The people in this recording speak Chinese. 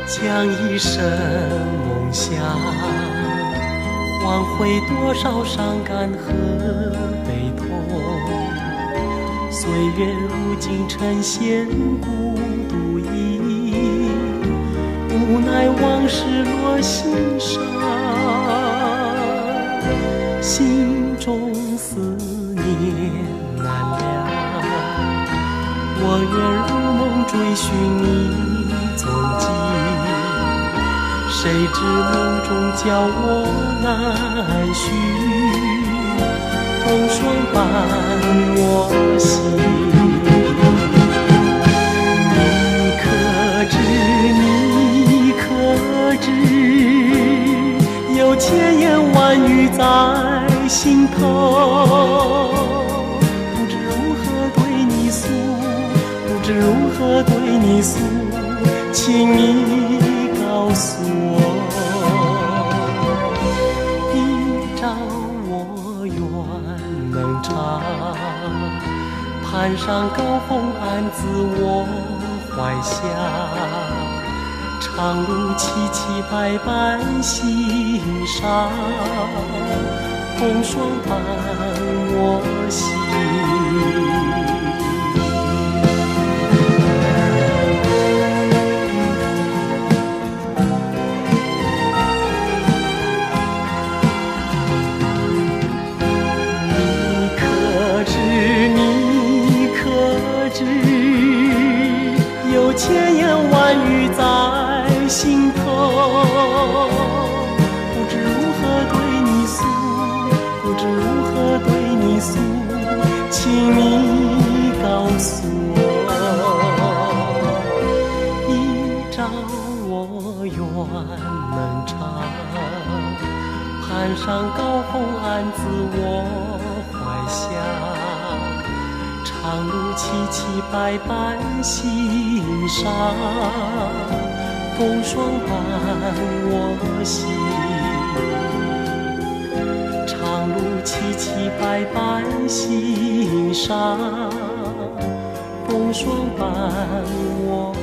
将一生梦想，换回多少伤感和悲痛。岁月如今呈现孤独影，无奈往事落心上，心中思念难了。我愿如梦追寻你踪迹，谁知梦中叫我难续，风霜伴我心。你可知，你可知，有千言万语在心头，不知如何对你诉，不知如何对你诉，请你告诉我，一朝我愿能长，攀上高峰安自我怀下，长路凄凄白白心上，风霜伴我心。有千言万语在心头，不知如何对你诉，不知如何对你诉，请你告诉我，一朝我愿能长，攀上高峰安自我怀下，长路凄凄白白心上，风霜伴我心。长路凄凄白白心上，风霜伴我